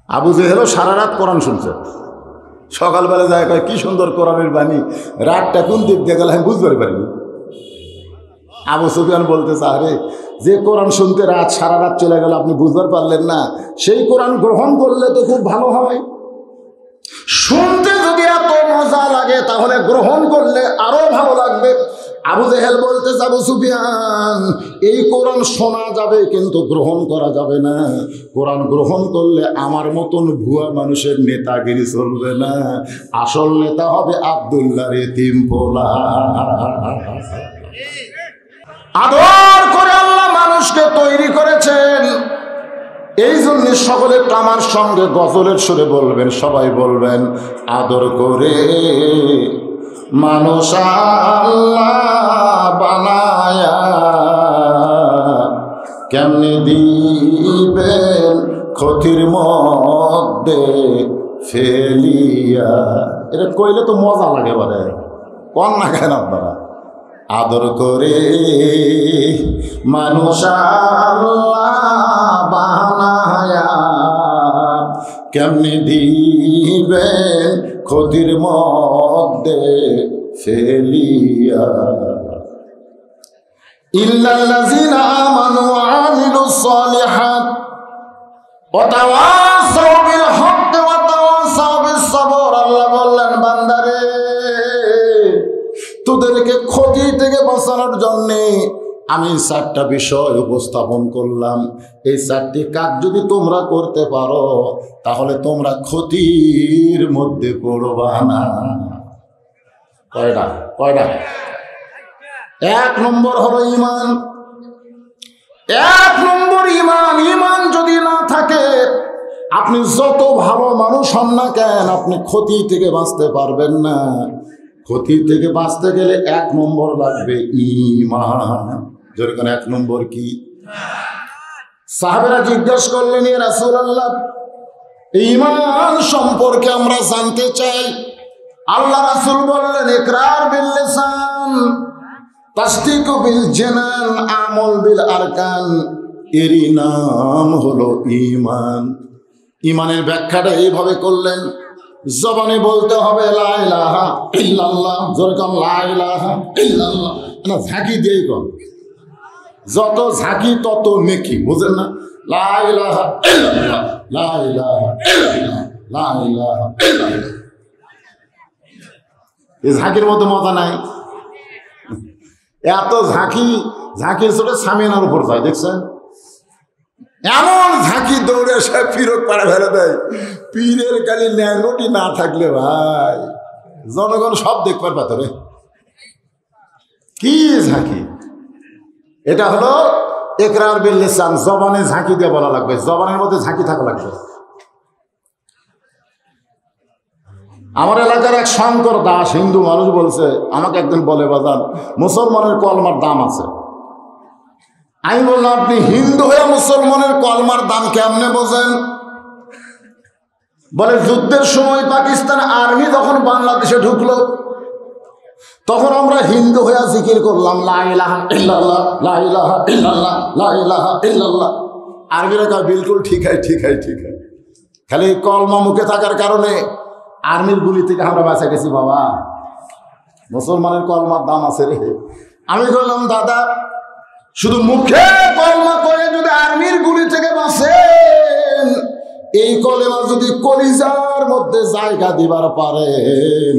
আবু জেহেলও সারা রাত কোরআন শুনছে, সকালবেলা যায় কয় কি সুন্দর কোরআনের বাণী, রাতটা কোন দিক দিয়ে গেল আমি বুঝতে পারিনি। আবু সুফিয়ান বলতেছে, আরে যে কোরআন শুনতে রাত সারা রাত চলে গেল আপনি বুঝতে পারলেন না, সেই কোরআন গ্রহণ করলে তো খুব ভালো হয়। শুনতে যদি এত মজা লাগে তাহলে গ্রহণ করলে আরো ভালো লাগবে। আবু জেহেল বলতেছে, আবু সুফিয়ান এই কোরআন শোনা যাবে কিন্তু গ্রহণ করা যাবে না। কোরআন গ্রহণ করলে আমার মতন ভুয়া মানুষের নেতাগিরি চলবে না, আসল নেতা হবে আব্দুল্লাহর এতিম পোলা। আদর করে আল্লাহ মানুষকে তৈরি করেছেন, এই জন্য সকলে আমার সঙ্গে গজলের সুরে বলবেন, সবাই বলবেন, আদর করে মানুষ আল্লাহ বানায়া কেমনে দিবেন ক্ষতির মধ্যে ফেলিয়া। এটা কইলে তো মজা লাগে, বলে কন না কেন আপনারা? আদর করে মানুষ আল্লাহ বানায়া কেমনে দিবেন ক্ষতির মধ্যে ফেলিয়া। ইল্লাল্লাযীনা আমানু ওয়া আমিলুস সালিহাত ওয়া তাওয়াসাউ বিল হক ওয়া তাওয়াসাউ বিস সবর। আল্লাহ বললেন, বান্দারে তোদেরকে ক্ষতি থেকে বাঁচানোর জন্যে আমি 4টা বিষয় উপস্থাপন করলাম। এই 4টি কাজ যদি তোমরা করতে পারো তাহলে তোমরা ক্ষতির মধ্যে পড়বা না। কয়টা? 1 নম্বর হলো ঈমান। 1 নম্বর ঈমান। ঈমান যদি না থাকে আপনি যত ভালো মানুষ হন না কেন, আপনি ক্ষতি থেকে বাঁচতে পারবেন না। ক্ষতি থেকে বাঁচতে গেলে 1 নম্বর লাগবে ঈমান। যেরকম 1 নম্বর কি? সাহাবেরা জিজ্ঞেস করলেন, ইয়া রাসূলুল্লাহ ঈমান সম্পর্কে আমরা জানতে চাই। আল্লাহ রাসূল বললেন, ইকরার বিল লিসান, তাসদীক বিল জানান, আমল বিল আরকান। এরই নাম হলো ঈমান। ঈমানের ব্যাখ্যাটা এইভাবে করলেন, জবানে বলতে হবে লা ইলাহা ইল্লাল্লাহ, যেরকম লা ইলাহা ইল্লাল্লাহ না ঝাঁকি দিয়েই কর, যত ঝাঁকি তত নেকি, বুঝেন না? লা ইলাহা ইল্লাল্লাহ, লা ইলাহা ইল্লাল্লাহ, লা ইলাহা ইল্লাল্লাহ। এই ঝাঁকির মধ্যে মজা নাই। এত ঝাঁকির চোটে সামিয়ানার উপর যায়, দেখছেন? এমন ঝাঁকি দৌড়ে সে ফিরক পাড়া ফেলে দেয়। পীরের কালি ল্যাঙ্গটি না থাকলে ভাই জনগণ সব দেখবার পাতরে। কি ঝাঁকি! এটা হলো ইকরার বিল লিসান, জবানে ঝাঁকি দিয়ে বলা লাগবে, জবানের মধ্যে ঝাঁকি থাকা লাগবে। আমার এলাকার এক শঙ্কর দাস হিন্দু মানুষ বলছে, আমাকে একদিন বলে, বাজান মুসলমানের কলমার দাম আছে। আমি বললাম, আপনি হিন্দু হয়ে মুসলমানের কলমার দাম কেমনে বোঝেন? বলে, যুদ্ধের সময় পাকিস্তান আর্মি যখন বাংলাদেশে ঢুকলো তখন আমরা হিন্দু হয়ে জিকির করলাম লা ইলাহা ইল্লাল্লাহ, লা ইলাহা ইল্লাল্লাহ, লা ইলাহা ইল্লাল্লাহ। আর্মিরা কয়, বিলকুল ঠিক আছে। খালি কলমা মুখে থাকার কারণে আর্মির গুলি থেকে আমরা বাঁচা গেছি বাবা। মুসলমানের কলমার দাম আছে রে। আমি বললাম, দাদা শুধু মুখে কলমা করে যদি আর্মির গুলি থেকে বাঁচেন, এই কলেমা যদি কলিজার মধ্যে জায়গা দিবার পারেন,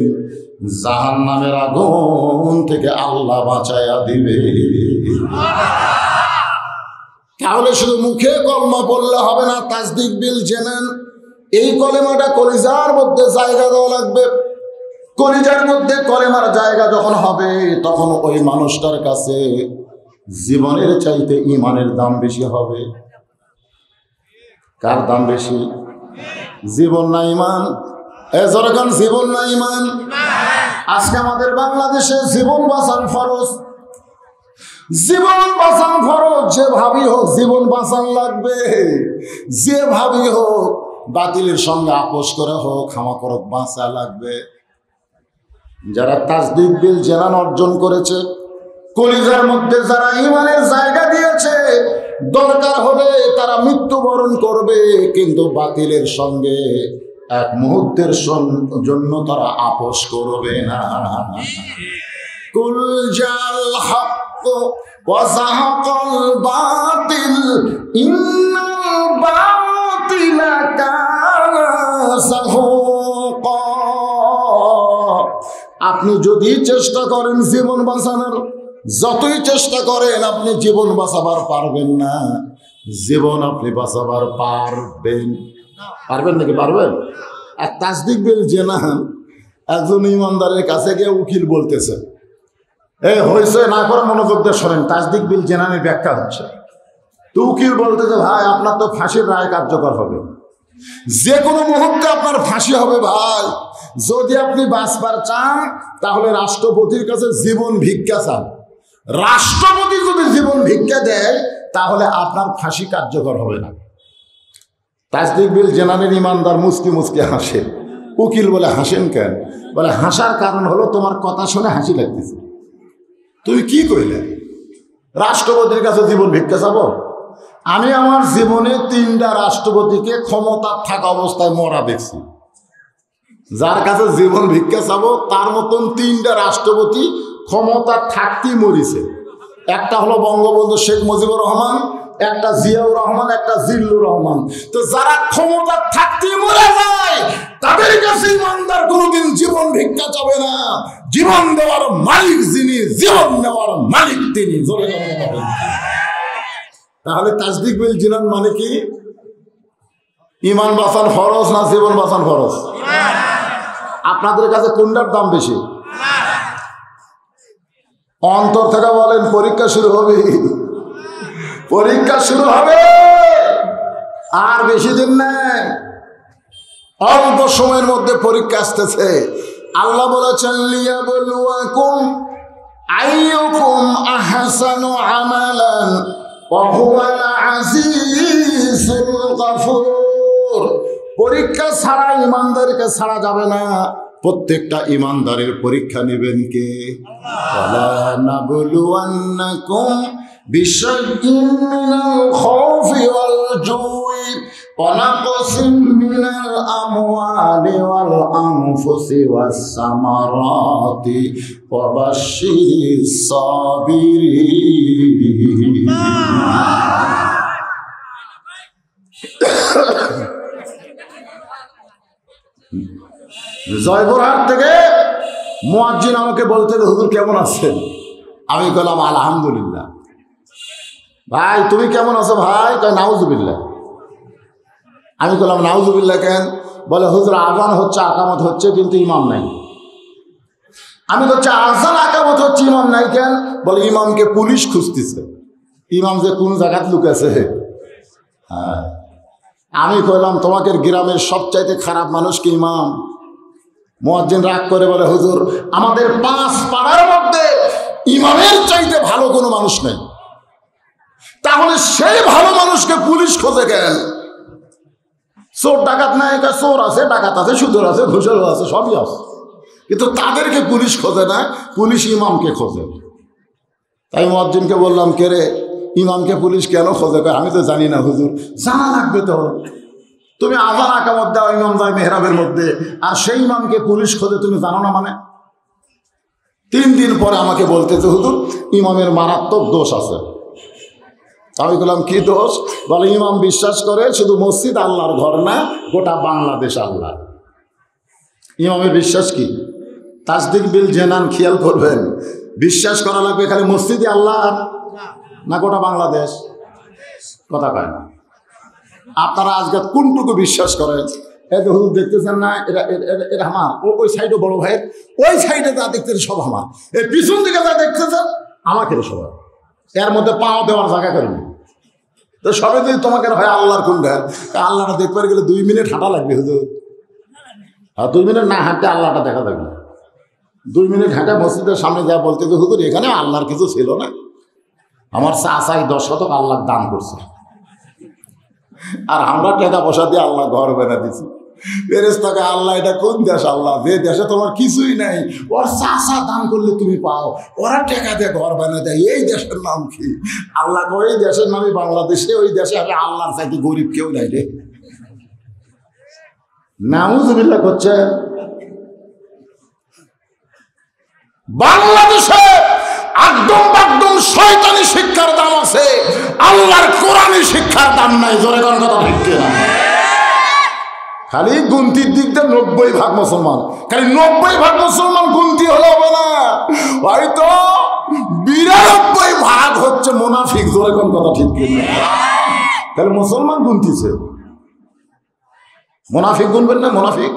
জাহান্নামের আগুন থেকে আল্লাহ বাঁচায়া দিবে। তাহলে শুধু মুখে কলমা পড়লে হবে না, তাসদীক বিল জানান। এই কলেমাটা কলিজার মধ্যে জায়গা দেওয়া লাগবে। কলিজার মধ্যে কলেমার জায়গা যখন হবে তখন ওই মানুষটার কাছে জীবনের চাইতে ঈমানের দাম বেশি হবে। কার দাম বেশি? জীবন না ঈমান? যখন জীবন না ঈমান। আজকে আমাদের বাংলাদেশে জীবন বাঁচান ফরজ, জীবন বাঁচান ফরজ। যে ভাবি হোক জীবন বাঁচান লাগবে, যে ভাবি হোক বাতিলের সঙ্গে আপোষ করে হোক ক্ষমা করক, বাঁচা লাগবে। যারা তাসদীক বিল জানান অর্জন করেছে, কলিজার মধ্যে যারা ইমানের জায়গা দিয়েছে, দরকার হলে তারা মৃত্যুবরণ করবে, কিন্তু বাতিলের সঙ্গে এক মুহূর্তের জন্য তারা আপোষ করবে না। কুল জাল হক ওয়া যাহাকাল বাতিল ইন্নাল বাতিলা কানা যাহুকা। আপনি যদি চেষ্টা করেন জীবন বাঁচানোর, যতই চেষ্টা করেন আপনি জীবন বাঁচাবার পারবেন না। জীবন আপনি বাঁচাবার পারবেন নাকি? পারবেন? আর তাসদিক বিল জেনান একজন ইমানদারের কাছে গিয়ে উকিল বলতেছে, হয়েছে না করে মনোযোগ দিয়ে শোনেন, তাসদিক বিল জেনানের ব্যাখ্যা হচ্ছে। তো উকিল বলতেছে, ভাই আপনার তো ফাঁসির রায় কার্যকর হবে, যে কোনো মুহূর্তে আপনার ফাঁসি হবে ভাই। যদি আপনি বাঁচবার চান তাহলে রাষ্ট্রপতির কাছে জীবন ভিক্ষা চান। রাষ্ট্রপতি যদি জীবন ভিক্ষা দেয় তাহলে আপনার ফাঁসি কার্যকর হবে না। তাসদিক বিল জেনানের ইমানদার মুচকি মুচকি হাসে। উকিল বলে, হাসেন কেন? বলে, হাসার কারণ হলো তোমার কথা শুনে হাসি লাগতেছে। তুমি কি কইলে? রাষ্ট্রপতির কাছে জীবন ভিক্ষা চাবো? আমি আমার জীবনে 3টা রাষ্ট্রপতিকে ক্ষমতা থাকা অবস্থায় মরা দেখছি। যার কাছে জীবন ভিক্ষা চাবো তার মতন 3টা রাষ্ট্রপতি ক্ষমতা থাকতেই মরিছে। একটা হলো বঙ্গবন্ধু শেখ মুজিবুর রহমান, একটা জিয়াউর রহমান, একটা জিল্লুর রহমান। তো যারা ক্ষমতা থাকতেই মরে যায় তাদের কাছে ইমানদার কোনোদিন জীবন ভিক্ষা চাবে না। জীবন দেওয়ার মালিক যিনি, জীবন নেওয়ার মালিক তিনি। তাহলে তাসদিক বিল জিনান মানে কি? ইমান বাঁচান ফরজ না জীবন বাঁচান ফরজ? আপনাদের কাছে কোনটার দাম বেশি? অন্তর থেকে বলেন, পরীক্ষা শুরু হবে, পরীক্ষা শুরু হবে, আর বেশি দিন নেই, অল্প সময়ের মধ্যে পরীক্ষা আসতেছে। আল্লাহ বলেছেন, লিয়াবলুয়াকুম আইয়ুকুম আহসানু আমালান ওয়া হুয়াল আজিজুল গফুর। পরীক্ষা ছাড়া ইমানদারকে ছাড়া যাবে না। প্রত্যেকটা ইমানদারের পরীক্ষা নেবেন কে? ওয়ালা নাবলুওয়ান্নাকুম বিশাইইন মিনাল খাউফি ওয়াল জুই ওয়া নাকসিম মিনাল আমওয়ালি ওয়াল আনফুসি ওয়াস সামারাতি ওয়া বাশশিরিস সাবিরিন। জয়পুরহাট থেকে মুয়াজ্জিন আমাকে বলতে, হুজুর কেমন আছেন? আমি বললাম আলহামদুলিল্লাহ। ভাই তুমি কেমন আছো ভাই? কয় নাউজুবিল্লাহ। আমি বললাম নাউজুবিল্লাহ কেন? বলে, হুজুর আজান হচ্ছে, আকামত হচ্ছে, কিন্তু ইমাম নাই। আমি বলছি আজান আকামত হচ্ছে, ইমাম নাই কেন? বলে, ইমামকে পুলিশ খুঁজতেছে। ইমাম যে কোন জায়গায় লুকাছে। হ্যাঁ, আমি কইলাম তোমাকে গ্রামের সবচাইতে খারাপ মানুষ কি ইমাম? মুয়াজ্জিন রাগ করে বলে, হুজুর আমাদের 5 পাড়ার মধ্যে ইমামের চাইতে ভালো কোনো মানুষ নেই। তাহলে সেই ভালো মানুষকে পুলিশ খোঁজে কেন? চোর ডাকাত নাই? চোর আছে, ডাকাত আছে, সুদর আছে, ঘুষের আছে, সবই আছে, কিন্তু তাদেরকে পুলিশ খোঁজে না, পুলিশ ইমামকে খোঁজে। তাই মুয়াজ্জিনকে বললাম, কে রে, ইমামকে পুলিশ কেন খোঁজে? আমি তো জানি না হুজুর। জানা লাগবে তো। তুমি আজান আকামত দাও, ইমাম যায় মেহরাবের মধ্যে, আর সেই ইমামকে পুলিশ খোঁজে তুমি জানো না মানে? 3 দিন পরে আমাকে বলতেছে, হুজুর ইমামের মারাত্মক দোষ আছে। আমি বললাম, কি দোষ? বলে, ইমাম বিশ্বাস করে শুধু মসজিদ আল্লাহর ঘর না, গোটা বাংলাদেশ আল্লাহ। ইমামের বিশ্বাস কি? তাসদিক বিল জেনান, খেয়াল করবেন, বিশ্বাস করা লাগবে খালি মসজিদে আল্লাহ না গোটা বাংলাদেশ? কথা কয় না। আপনারা আজকে কোনটুকু বিশ্বাস করেন? এই যে হুজুর দেখতেছেন না, এটা আমার, ওই সাইডে বড় ভাইয়ের, ওই সাইডে যা দেখতেছেন সব আমার, এই পিছন দিকে যা দেখতেছেন আমাকে সবাই, এর মধ্যে পাও দেওয়ার জায়গা করেনি। তো সবে যদি তোমাকে হয় আল্লাহর কোনটা, আল্লাহটা দেখতে গেলে 2 মিনিট হাঁটা লাগবে হুজুর। আর 2 মিনিট না হাঁটতে আল্লাহটা দেখা লাগবে। 2 মিনিট হাঁটা মসজিদের সামনে যা বলতে যে, হুজুর এখানে আল্লাহর কিছু ছিল না, আমার চাচাই 10 শতক আল্লাহ দান করছে, আর আমরা টাকা পয়সা দিয়ে আল্লাহ ঘর বেনা দিছি। ফেরেশতাকে আল্লাহ এটা কোন দেশ আল্লাহ, যে দেশে তোমার কিছুই নাই ওর চাষা দান করলে তুমি পাও, ওরা টাকা দিয়ে ঘর বানিয়ে দেয়, এই দেশের নাম কি? আল্লাহ ওই দেশের নামই বাংলাদেশে, ওই দেশে আমি আল্লাহর চাইতে গরিব কেউ নাই রে। নাউজুবিল্লাহ করছে। বাংলাদেশে একদম শয়তানি শিক্ষার দাম আছে, আল্লাহর কোরআনী শিক্ষার দাম নাই। জোরে কোন কথা ঠিক কিনা? খালি গুনতির দিক দিয়ে 90% মুসলমান, খালি 90% মুসলমান গুনতি হলে হবে না, হয়তো 92% হচ্ছে মুনাফিক। জোরে কোন কথা ঠিক কিনা? তাহলে মুসলমান গুনতিছে, মুনাফিক গুনবেন না? মুনাফিক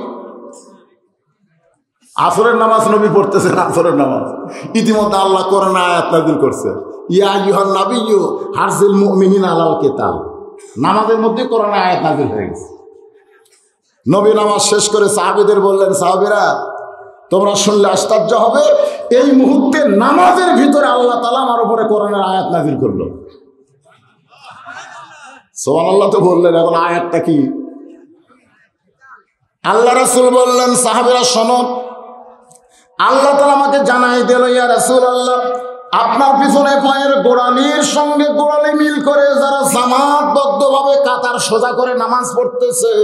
আসরের নামাজ নবী পড়তেছেন, আসরের নামাজ ইতিমধ্যে আল্লাহ কোরআন আয়াত নাযিল করছে, ইয়া আইয়ুহান নাবিয়্যু হারজিল মুমিনিনা আলাল কিতাল। নামাজের মধ্যে কোরআন আয়াত নাযিল হয়ে গেছে। নবী নামাজ শেষ করে সাহাবীদের বললেন, সাহাবীরা তোমরা শুনলে আশ্চর্য হবে, এই মুহূর্তে নামাজের ভিতরে আল্লাহ তাআলা আমার উপরে কোরআনের আয়াত নাযিল করলো। সুবহানাল্লাহ তো বললেন, এখন আয়াতটা কি? আল্লাহ রাসূল বললেন, সাহাবীরা শোনো, আল্লাহ তাআলা আমাকে জানাই দিল, ইয়া রাসূলুল্লাহ, আপনার পিছনে পায়ের গোড়ালির সঙ্গে গোড়ালি মিল করে যারা জামাতবদ্ধভাবে কাতার সোজা করে নামাজ পড়তেছে,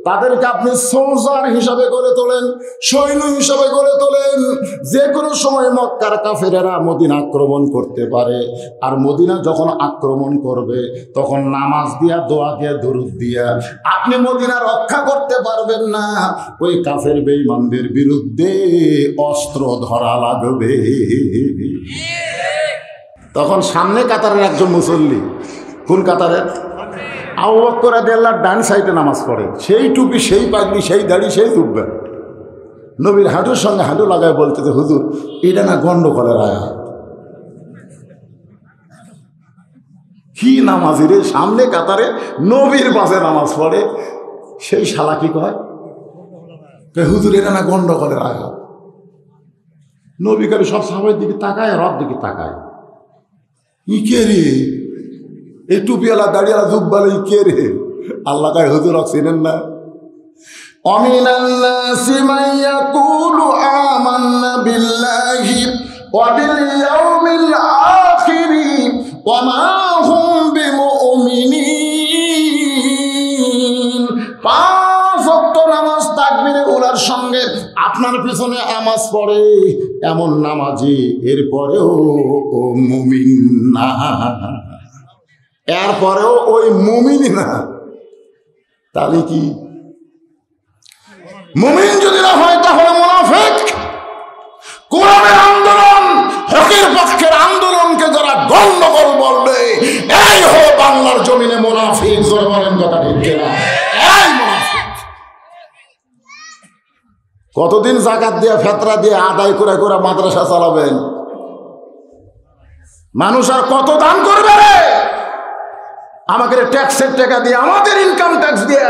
তাদেরকে আপনি সোলজার হিসাবে গড়ে তোলেন, সৈন্য হিসাবে গড়ে তোলেন। যে কোনো সময় মক্কার কাফেরেরা মদিনা আক্রমণ করতে পারে, আর মদিনা যখন আক্রমণ করবে তখন নামাজ দিয়া, দোয়া দিয়া, দরুদ দিয়া আপনি মদিনা রক্ষা করতে পারবেন না, ওই কাফের বেঈমানদের বিরুদ্ধে অস্ত্র ধরা লাগবে। তখন সামনে কাতারের একজন মুসল্লি, কোন কাতারের? আবু বকর রাদিয়াল্লাহু ডান সাইডে নামাজ পড়ে, সেই টুপি, সেই পাগড়ি, সেই দাড়ি, সেই জুব্বা, নবীর হাঁটুর সঙ্গে হাঁটু লাগায় বলতেছে, হুজুর এটা না গন্ডগোলের আয়াত। কি নামাজি রে, সামনে কাতারে নবীর পাশে নামাজ পড়ে, সেই শালা কি কয়, হুজুর এটা না গন্ডগোলের আয়াত। নবী করে সব সাহাবীর দিকে তাকায়, রব দিকে তাকায়, ই কে রে, এই টুপিওয়ালা দাড়িওয়ালা জুব্বালা ই কে রে? আল্লাহ কয়, হুজুর চিনেন না? অমিনান নাসি মান ইয়াকুলু আমান্না বিল্লাহি ওয়া বিল ইয়াউমিল আখির ওয়া মা হুম বিমুমিনিন। পাঁচ ওয়াক্ত নামাজ তাকবীরে উলার সঙ্গে আপনার পিছনে নামাজ পড়ে এমন নামাজি, এরপরেও ও মুমিন না, এরপরেও ওই মুমিনই না। তাহলে কি মুমিন যদি না হয় তাহলে মুনাফিক। কোরআনের আন্দোলন, হকের পক্ষের আন্দোলনকে যারা গন্ডগোল বলবে, এই হো বাংলার জমিনে মুনাফিক। জোরে বলেন কথা ঠিক কিনা? এই মুনাফিক। কতদিন যাকাত দিয়ে, ফেতরা দিয়ে আদায় করে করে মাদ্রাসা চালাবেন? মানুষ আর কত দান করবে রে? আমাদের ট্যাক্সের টাকা দিয়ে, আমাদের ইনকাম ট্যাক্স দিয়ে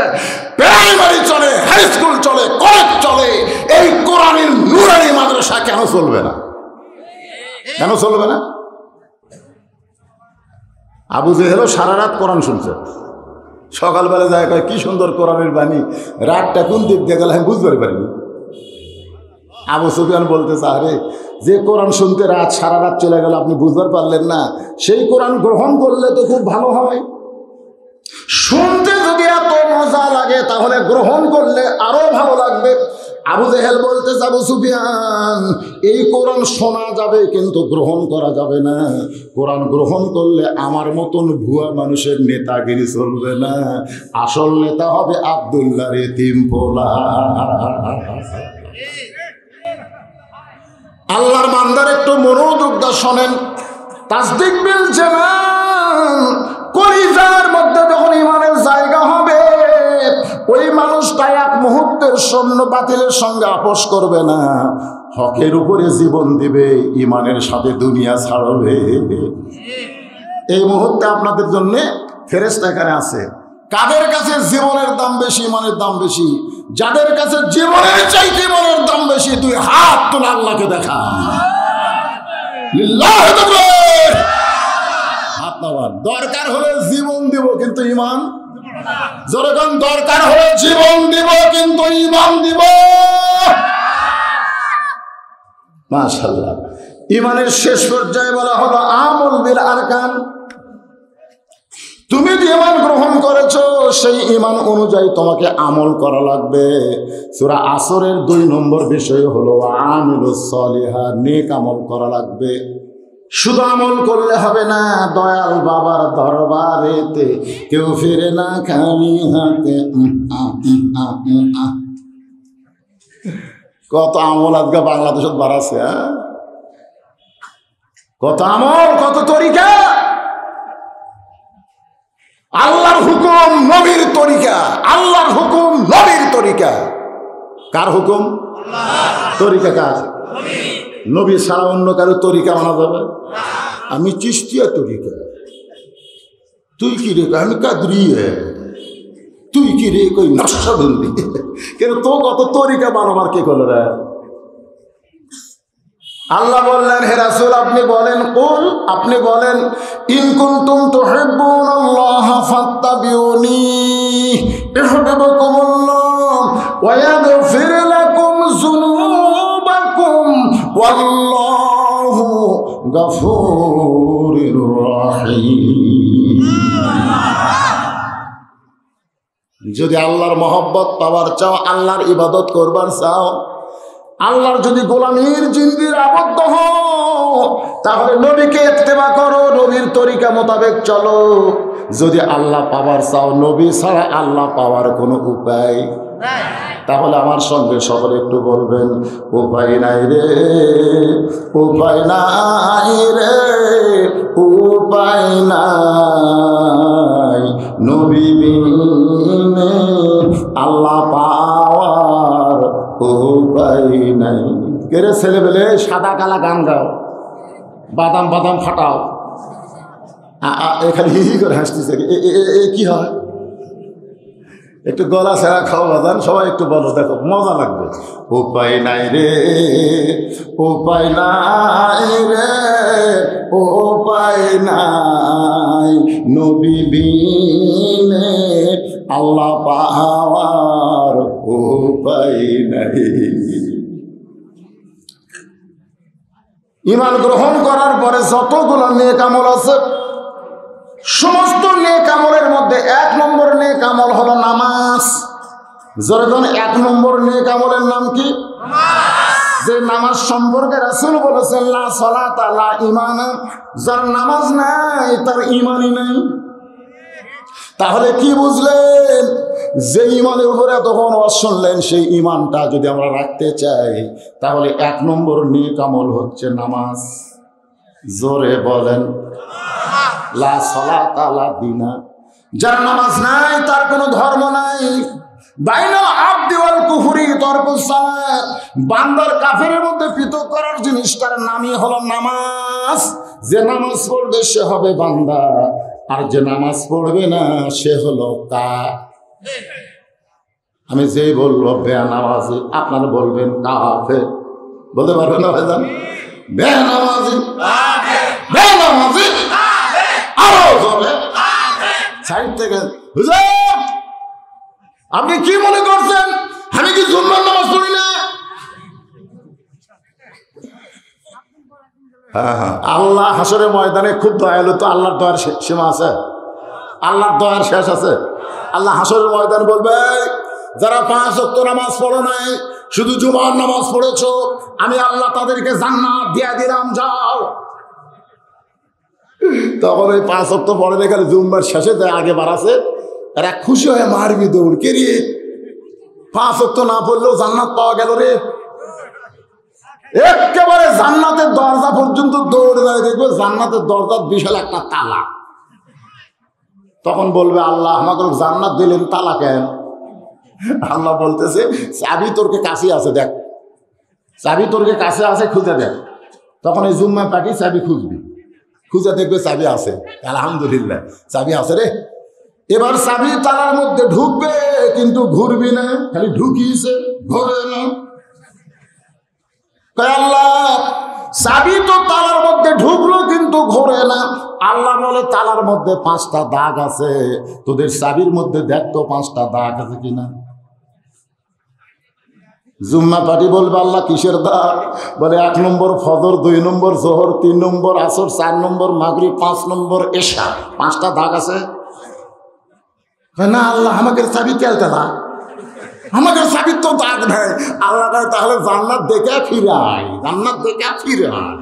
প্রাইমারি চলে, হাই স্কুল চলে, কলেজ চলে, এই কোরআনের নূরানি মাদ্রাসা কেন চলবে না? কেন চলবে না? আবু জেহেলও সারা রাত কোরআন শুনছে, সকালবেলা যায় কয় কি সুন্দর কোরআনের বাণী, রাতটা কোন দিক দিয়ে গেল আমি বুঝতে পারিনি। আবু সুফিয়ান বলতেছে, আরে যে কোরআন শুনতে রাত সারা রাত চলে গেল আপনি বুঝতে পারলেন না, সেই কোরআন গ্রহণ করলে তো খুব ভালো হয়। শুনতে যদি এত মজা লাগে তাহলে গ্রহণ করলে আরো ভালো লাগবে। আবু জেহেল বলতেছে, আবু সুফিয়ান এই কোরআন শোনা যাবে কিন্তু গ্রহণ করা যাবে না। কোরআন গ্রহণ করলে আমার মতন ভুয়া মানুষের নেতাগিরি চলবে না, আসল নেতা হবে আব্দুল্লাহর এতিম পোলা। আল্লাহর বান্দার একটু মনোযোগ দিয়ে শোনেন। তাসদিক বিল জানান, কলিজার মধ্যে যখন ইমানের জায়গা হবে, ওই মানুষটা এক মুহূর্তের সৈন্য বাতিলের সঙ্গে আপোষ করবে না, হকের উপরে জীবন দিবে, ইমানের সাথে দুনিয়া ছাড়বে। এই মুহূর্তে আপনাদের জন্য ফেরেশতা এখানে আছে। কাদের কাছে জীবনের দাম বেশি, ইমানের দাম বেশি? যাদের কাছে জীবনের চাইতে ইমানের দাম বেশি, তুই হাত তুলে আল্লাহকে দেখা। হাত নামান। দরকার হলে জীবন দিব কিন্তু ইমান যখন দরকার হলে জীবন দিব, কিন্তু ঈমান দিব। মাশাআল্লাহ। ঈমানের শেষ পর্যায়ে বলা হলো আমল বিল আরকান। তুমি যে ঈমান গ্রহণ করেছো সেই ঈমান অনুযায়ী তোমাকে আমল করা লাগবে। সূরা আসরের 2 নম্বর বিষয় হলো আমিলুস সলিহাত, নেক আমল করা লাগবে। শুধু আমল করলে হবে না, দয়াল বাবার দরবারেতে কেউ ফিরে না খালি হাতে। কত আমল আজকে বাংলাদেশত বাড়াছে, কত আমল, কত তরিকা। আল্লাহর হুকুম নবীর তরিকা, আল্লাহর হুকুম নবীর তরিকা। কার হুকুম? তরিকা কার? নবী ছাড়া অন্য কারো তরিকা মানা যাবে? আমি চিশতিয়া তরিকা, তুই কি রে? আমি কাদরি। তুই কি রে? কই নকশবন্দি। কেন তো কত তরিকা বানাবার কে করল রে? আল্লাহ বললেন, হে রাসূল আপনি বলেন, কুল আপনি বলেন, ইন কুনতুম তুহিব্বুনাল্লাহ ফাত্তাবিউনি ইউহিব্বুকুমুল্লাহ ওয়া ইয়াগফির লাকুম যুনুবাকুম ওয়াল্লাহু গফুরুর রহিম। যদি আল্লাহর মহব্বত পাওয়ার চাও, আল্লাহর ইবাদত করবার চাও, আল্লাহর যদি গোলামীর জিন্দির আবদ্ধ হও, তাহলে নবীকে ইত্তেবা করো, নবীর তরিকা মোতাবেক চলো। যদি আল্লাহ পাওয়ার চাও, নবী ছাড়া আল্লাহ পাওয়ার কোনো উপায় নাই। তাহলে আমার সঙ্গে সকলে একটু বলবেন, উপায় নাই রে, উপায় নাই রে, উপায় নাই, নবী বিনে আল্লাহ পাওয়ার উপায় নাই। কেরে ছেলে বেলে সাদা কালা গান গাও, বাদাম বাদাম ফাটাও, এখানে হি করে হাসতেছে, কি হয়? একটু গলা ছেড়া খাও বাদান, সবাই একটু বলো, দেখো মজা লাগবে। উপায় নাই রে, উপায় নাই রে, উপায় নাই, নবী বিনে আল্লাহ পাওয়ার উপায় নাই। ঈমান গ্রহণ করার পরে যতগুলো নেক আমল আছে, সমস্ত নেক আমলের মধ্যে 1 নম্বর নেক আমল হলো নামাজ। যখন 1 নম্বর নেক আমলের নাম কি? যে নামাজ সম্পর্কে রাসূল বলেছেন, লা সালাতা লা ঈমান, যার নামাজ নাই তার ঈমানই নাই। তাহলে কি বুঝলেন? যে ঈমানের উপরে তখন ওয়াজ শুনলেন, সেই ঈমানটা যদি আমরা রাখতে চাই, তাহলে 1 নম্বর নেক আমল হচ্ছে নামাজ। জোরে বলেন, লা সালাতা লা দীনা। যার নামাজ নাই তার কোনো ধর্ম নাই। বাইনাল আবদি ওয়াল কুফরি তরকুস সালাত, বান্দার কাফেরের মধ্যে পৃথক করার জিনিসটার নামই হলো নামাজ। যে নামাজ পড়বে সে হবে বান্দা, আর যে নামাজ পড়বে না সে হলো কাফের। আমি যে বলবো বেনামাজি, আপনারা বলবেন কাফের। বলতে পারবেন না ভাইজান? বেনামাজি কাফের, বেনামাজি কাফের, আরো জোরে কাফের। সাইড থেকে হুজুর আপনি কি মনে করছেন আমি কি জুম্মার নামাজ পড়ি না? আল্লাহ হাসরের ময়দানে খুব দয়ালু, তো আল্লাহর দয়ার সীমা আছে? আল্লাহর দয়ার শেষ আছে? আল্লাহ হাসরের ময়দান বলবে, যারা 5 ওয়াক্ত নামাজ পড়ো নাই, শুধু জুমার নামাজ পড়েছো, আমি আল্লাহ তাদেরকে জান্নাত দিয়ে দিলাম, যাও। তখন ওই 5 ওয়াক্ত পড়ে এখানে জুম্মার শেষে আগে বাড়াছে, এরা খুশি হয়ে মারবি দৌড়, কে রে 5 ওয়াক্ত না পড়লেও জান্নাত পাওয়া গেল রে। একেবারে জান্নাতের দরজা পর্যন্ত দৌড়ে যায়, দেখবে জান্নাতের দরজার বিশাল একটা তালা। তখন বলবে, আল্লাহ আমাকে জান্নাত দিলেন, তালা কেন? আল্লাহ বলতেছে, চাবি তোরকে কাছে আছে, দেখ চাবি তোরকে কাছে আছে, খুঁজে দেখ। তখন এই জুম্মা পাখি চাবি খুঁজবি, খুঁজে দেখবে চাবি আছে, আলহামদুলিল্লাহ চাবি আছে রে। এবার চাবি তালার মধ্যে ঢুকবে, কিন্তু ঘুরবি না, খালি ঢুকিয়েছে, ঘুরবে না। আল্লাহ চাবি তো তালার মধ্যে ঢুকলো কিন্তু ঘোরে না, আল্লাহ বলে তালার মধ্যে 5টা দাগ আছে, তোদের চাবির মধ্যে দেখ তো 5টা দাগ আছে কিনা। জুম্মা পার্টি বলবে আল্লাহ কিসের দাগ? বলে 1 নম্বর ফজর, 2 নম্বর জোহর, 3 নম্বর আসর, 4 নম্বর মাগরিব, 5 নম্বর এশা। 5টা দাগ আছে না। আল্লাহ আমাকে চাবি কেলতে না, আমাকে চাবির তো দাগ নেই। আল্লাহ তাহলে জান্নাত দেখে ফিরে আয়, জান্নাত দেখে ফিরে আয়।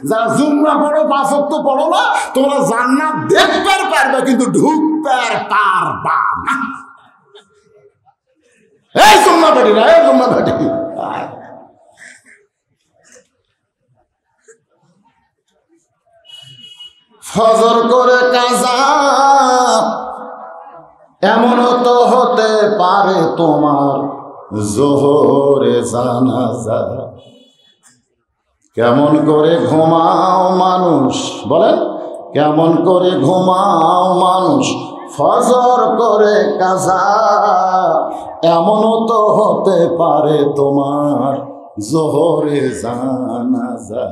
যারা জুম্মা পড়ো 5 ওয়াক্ত পড়ো না, তোমরা জান্নাত দেখতে পারবে কিন্তু ঢুকতে পারবা না। এই জুম্মা পার্টি না, এই জুম্মা পার্টি। ফজর করে কাজা এমনও তো হতে পারে তোমার জোহরে জানাজা। কেমন করে ঘুমাও মানুষ, বলেন কেমন করে ঘুমাও মানুষ ফজর করে কাজা, এমনও তো হতে পারে তোমার জোহরে জানাজা।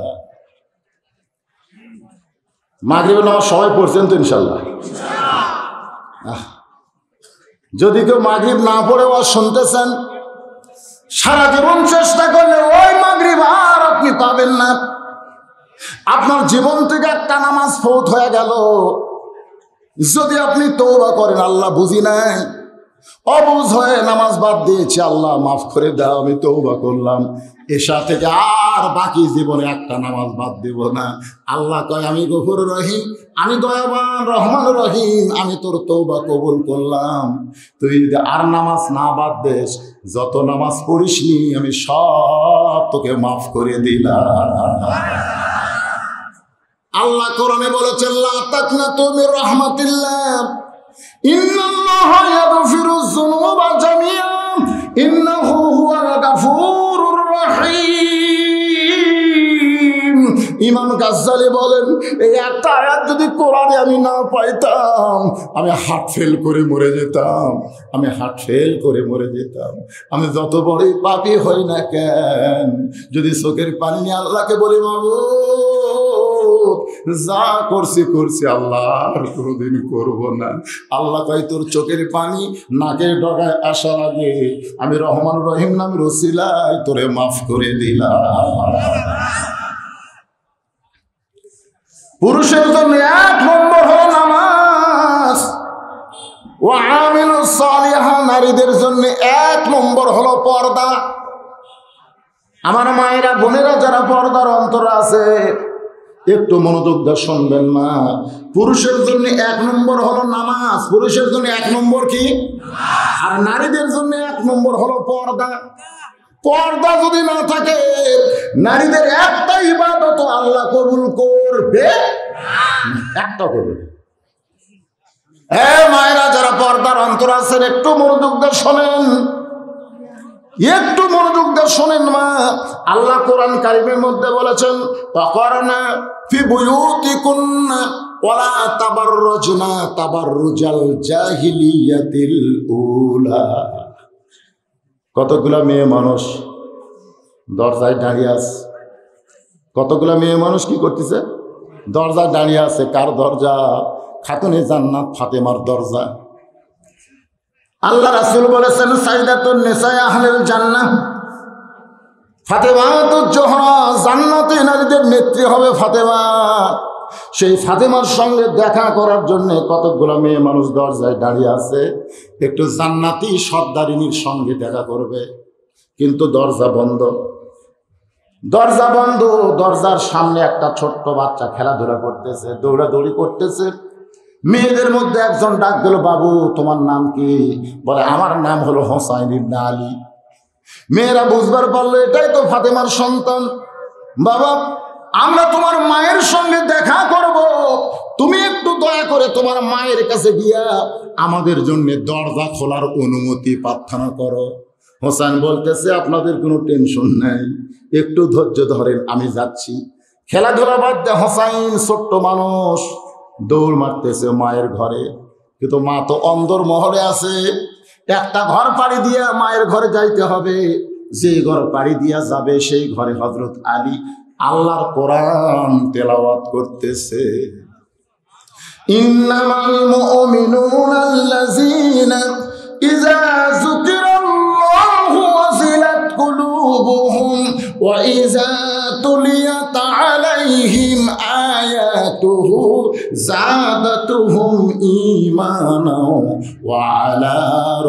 মাগরিবের নামাজ সবাই পড়ছেন তো ইনশাল্লাহ? যদি কেউ মাগরিব না পড়ে ওয়াজ শুনতেছেন, সারা জীবন চেষ্টা করলে ওই মাগরিব আর আপনি পাবেন না। আপনার জীবন থেকে একটা নামাজ ফৌত হয়ে গেল। যদি আপনি তওবা করেন, আল্লাহ বুঝি নাই, অবুঝ হয়ে নামাজ বাদ দিয়েছি, আল্লাহ মাফ করে দাও, আমি তওবা করলাম, এশা থেকে আর বাকি জীবনে একটা নামাজ বাদ দেব না। আল্লাহ কয় আমি গফুর রহিম, আমি দয়াবান রহমান রহিম, আমি তোর তওবা কবুল করলাম। তুই যদি আর নামাজ না বাদ দেস, যত নামাজ পড়িসনি আমি সব তোকে মাফ করে দিলাম। আল্লাহ কোরআনে বলেছেন লা তাকনাতু মির রাহমাতিল্লাহ, ইন্নাল্লাহা ইয়াগফিরুয যুনুবা জামিআন, ইন্নাহু হুয়াল গাফুরুর রহিম। ইমাম গাজ্জালী বলেন এই একটা আয়াত যদি কোরআনে আমি না পাইতাম, আমি হার্ট ফেল করে মরে যেতাম, আমি হার্ট ফেল করে মরে যেতাম। আমি যত বড়ই পাপী হই না কেন, যদি চোখের পানি নিয়ে আল্লাহকে বলি মাবুদ যা করছি করছি, আল্লাহ আর কোনোদিন করবো না। আল্লাহ কয় তোর চোখের পানি নাকের ডগায় আসার আগে আমি রহমান রহিম নামের ওসিলায় তোরে মাফ করে দিলাম। পুরুষের জন্য 1 নম্বর হলো নামাজ, ও আমিলুস সালিহা। নারীদের জন্য 1 নম্বর হলো পর্দা। আমার মায়েরা বোনেরা যারা পর্দার অন্তরে আছে, একটু মনোযোগ দিয়ে শুনবেন মা। পুরুষের জন্য 1 নম্বর হলো নামাজ, পুরুষের জন্য 1 নম্বর কি? আর নারীদের জন্য 1 নম্বর হলো পর্দা। পর্দা যদি না থাকে, নারীদের একটা ইবাদত আল্লাহ কবুল করবে একটা করবে। মায়েরা যারা পর্দার অন্তর আছেন, একটু মনোযোগ দিয়ে শোনেন, একটু মনোযোগ দিয়ে শোনেন মা। আল্লাহ কোরআন কারিমের মধ্যে বলেছেন ওয়াকারনা ফি বুয়ুতিকুন্না ওয়ালা তাবাররুজনা তাবাররুজাল জাহিলিয়াতিল উলা। কতগুলা মেয়ে মানুষ দরজায় দাঁড়িয়ে আছে, কতগুলা মেয়ে মানুষ কি করতেছে? দরজায় দাঁড়িয়ে আছে। কার দরজা? খাতুনে জান্নাত ফাতেমার দরজা। আল্লাহ রাসূল বলেছেন সাইয়্যিদাতুন নিসায়ে আহলিল জান্নাহ, ফাতেমাতুজ জোহরা, জান্নাতে নারীদের নেত্রী হবে ফাতেমা। সেই ফাতেমার সঙ্গে দেখা করার জন্য কতগুলো মেয়ে মানুষ দরজায় দাঁড়িয়ে আছে, একটু জান্নাতি সর্দারিনীর সঙ্গে দেখা করবে, কিন্তু দরজা বন্ধ, দরজা বন্ধ। দরজার সামনে একটা ছোট্ট বাচ্চা খেলাধুলা করতেছে, দৌড়াদৌড়ি করতেছে। মেয়েদের মধ্যে একজন ডাক দিল, বাবু তোমার নাম কি? বলে আমার নাম হলো হোসাইন ইবনে আলী। মেয়েরা বুঝবার পারলো এটাই তো ফাতেমার সন্তান। বাবা আমরা তোমার মায়ের সঙ্গে দেখা করব, তুমি একটু দয়া করে তোমার মায়ের কাছে গিয়া আমাদের জন্য দরজা খোলার অনুমতি প্রার্থনা করো। হোসেন বলতেছে আপনাদের কোনো টেনশন নাই, একটু ধৈর্য ধরেন, আমি যাচ্ছি। খেলাধুলা বাদ দিয়ে হোসাইন ছোট্ট মানুষ দৌড় মারতেছে মায়ের ঘরে, কিন্তু মা তো অন্দর মহলে আছে। একটা ঘর পাড়ি দিয়া মায়ের ঘরে যাইতে হবে, যে ঘর পাড়ি দিয়া যাবে সেই ঘরে হযরত আলী আল্লাহর কোরআন তেলাওয়াত করতেছে। ইন্নামাল মুমিনুনা আল্লাযীনা ইযা যুকিরাল্লাহু ওয়াজিলাত কুলুবুহুম ওয়া ইযা তুলিয়াত আলাইহিম আয়াতুহু যাদাতুহুম ঈমানাও ওয়া আলা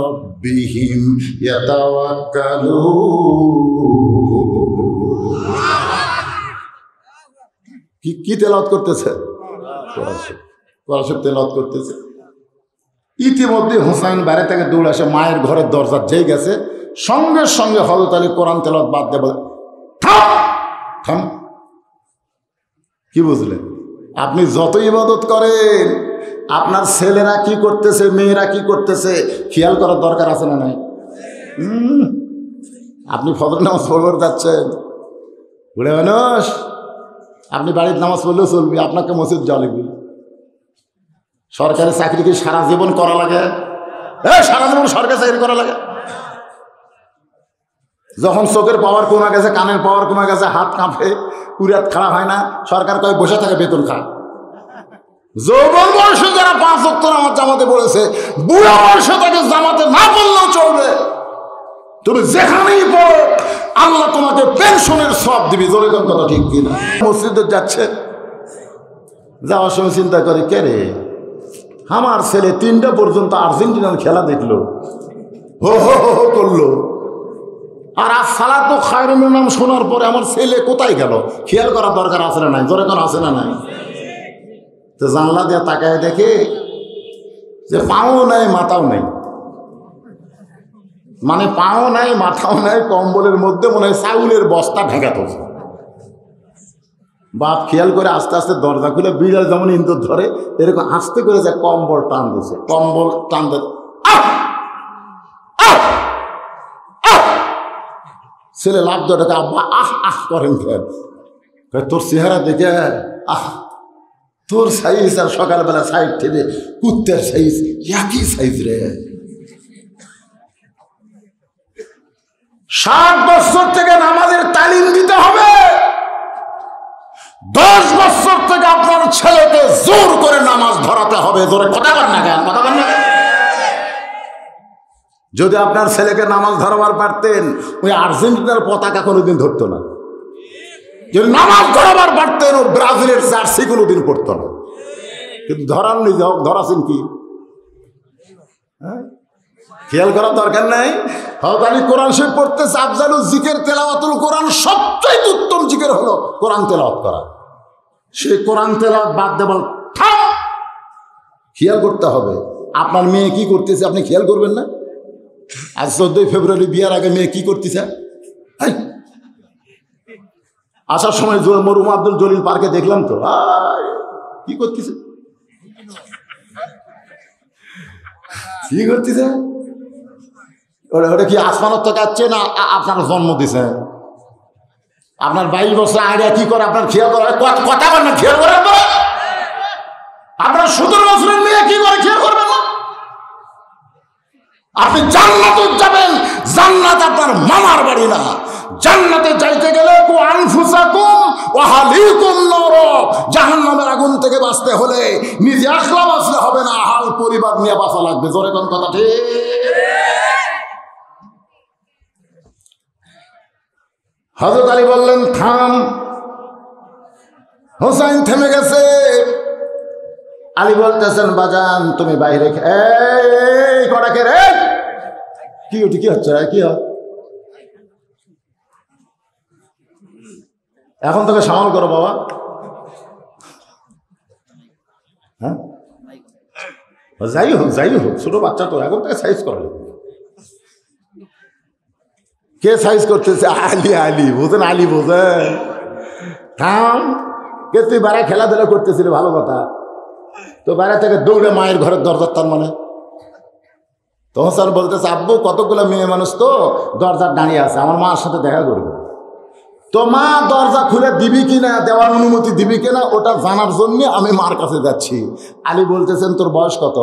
রাব্বিহিম ইয়াতাওয়াক্কালুন। কি তেলাওয়াত করতেছে? কোরআন তেলাওয়াত করতেছে। ইতিমধ্যে হুসাইন বাইরে থেকে দৌড়ে আসে, মায়ের ঘরের দরজা যেই গেছে সঙ্গে সঙ্গে হযরত আলী কোরআন তেলাওয়াত বাদ দিয়ে বলে, থাম থাম। কি বুঝলেন? আপনি যত ইবাদত করেন, আপনার ছেলেরা কি করতেছে, মেয়েরা কি করতেছে খেয়াল করার দরকার আছে না নাই? আপনি ফজর নামাজ পড়তে যাচ্ছেন, বুড়ে মানুষ, আপনি বাড়ির নামাজ পড়লেও চলবে, আপনাকে মসজিদ যাওয়া লাগবে। সরকারি চাকরি কি সারা জীবন করা লাগে? সারা জীবন সরকারি চাকরি করা লাগে? যখন চোখের পাওয়ার কমে গেছে, কানের পাওয়ার কমে গেছে, হাত কাঁপে, কুড়িয়াত খাড়া হয় না, সরকার কয় বসে থাকে বেতন খা। যৌবন বয়সে যারা 5 ওয়াক্ত নামাজ জামাতে পড়েছে, বুড়া বয়সে তাকে জামাতে না পড়লেও চলবে। তুমি যেখানেই পড়ো আল্লাহ তোমাকে পেনশনের সব দিবি। জোরে কোন কথা ঠিক কিনা? মসজিদে যাচ্ছে, যাওয়ার সময় চিন্তা করে, কে রে, আমার ছেলে 3টা পর্যন্ত আর্জেন্টিনার খেলা দেখলো, হো হো হো করলো, আর আসসালাতু খায়রুম মিনান নাম শোনার পরে আমার ছেলে কোথায় গেল খেয়াল করার দরকার আছে না নাই? জোরে কোন আছে না নাই? তো জানলা দিয়ে তাকায় দেখে যে পাও নাই মাথাও নেই, মানে পাও নাই মাথাও নাই, কম্বলের মধ্যে মনে হয় চাউলের বস্তা ঢেকা তুলছে। বাপ খেয়াল করে আস্তে আস্তে দরজা খুলে, বিড়াল যেমন ইন্দুর ধরে এরকম আস্তে করে যে কম্বল টান দিছে, কম্বল টান দে, ছেলে লাভ দেওয়াটাকে আব্বা আহ আহ করেন খেয়াল, তোর চেহারা দেখে আহ, তোর সাইজ আর সকালবেলা সাইড থেকে কুত্তের সাইজ একই সাইজ রে। 7 বছর থেকে নামাজের তালিম দিতে হবে, 10 বছর থেকে আপনার ছেলেকে জোর করে নামাজ ধরাতে হবে। জোরে কথা বল না কেন? কথা বল না কেন? যদি আপনার ছেলেকে নামাজ ধরাবার পারতেন, ওই আর্জেন্টিনার পতাকা কোনোদিন ধরতো না। যদি নামাজ ধরাবার পারতেন, ও ব্রাজিলের জার্সি কোনোদিন পড়তো না। কিন্তু ধরাননি, ধরাছেন কি? খেয়াল করার দরকার নাই। হযরত আলী কোরআন শরীফ পড়তেছে, আফজালুল জিকির তেলাওয়াতুল কোরআন, সবচেয়ে উত্তম জিকির হলো কোরআন তেলাওয়াত করা। সেই কোরআন তেলাওয়াত বাদ দেবেন, থাম। খেয়াল করতে হবে আপনার মেয়ে কি করতেছে, আপনি খেয়াল করবেন না? আজ 14 ফেব্রুয়ারি বিয়ার আগে মেয়ে কি করতেছে? আসার সময় মরহুম আব্দুল জলিল পার্কে দেখলাম তো, কি করতেছে, কি করতেছে? ওটা কি আসমানত থেকে আসছে না আপনার জন্ম দিছে? আপনার 22 বছর আইডিয়া কি করে আপনার খেয়াল করা? কথা বলেন না, খেয়াল করেন তো। আপনার 17 বছরের মেয়ে কি করে খেয়াল করবেন না? আপনি জান্নাতে যাবেন, জান্নাত আপনার মামার বাড়ি না। জান্নাতে যাইতে গেলে কু আনফুসাকুম ওয়া আহলিকুম নার, জাহান্নামের আগুন থেকে বাঁচতে হলে নিজে একলা বাঁচলে হবে না, হাল পরিবার নিয়ে বাঁচা লাগবে। জোরে কোন কথা ঠিক? হযরত আলী বললেন, থাম। হুসাইন থেমে গেছে। আলী বলতেছেন, বাজান তুমি বাইরে, এই কটাকে রে, কি ওটি কি হচ্ছে, কি হয় এখন তোকে সামাল করো বাবা। হ্যাঁ, যাই হোক ছোট বাচ্চা তো, এখন থেকে সাইজ করা লাগবে। কে সাইজ করতেছে? আলী বোঝেন, আলী বোঝেন। থাম, কে তুই বাইরে খেলাধুলা করতেছিলি, ভালো কথা, তো বাইরে থেকে দৌড়ে মায়ের ঘরের দরজার, তার মানে তখন স্যার বলতেছে, আব্বু কতগুলো মেয়ে মানুষ তো দরজার দাঁড়িয়ে আছে, আমার মার সাথে দেখা করবে। তো মা দরজা খুলে দিবি কিনা, দেওয়ার অনুমতি দিবি কিনা, ওটা জানার জন্য আমি মার কাছে যাচ্ছি। আলী বলতেছেন, তোর বয়স কত?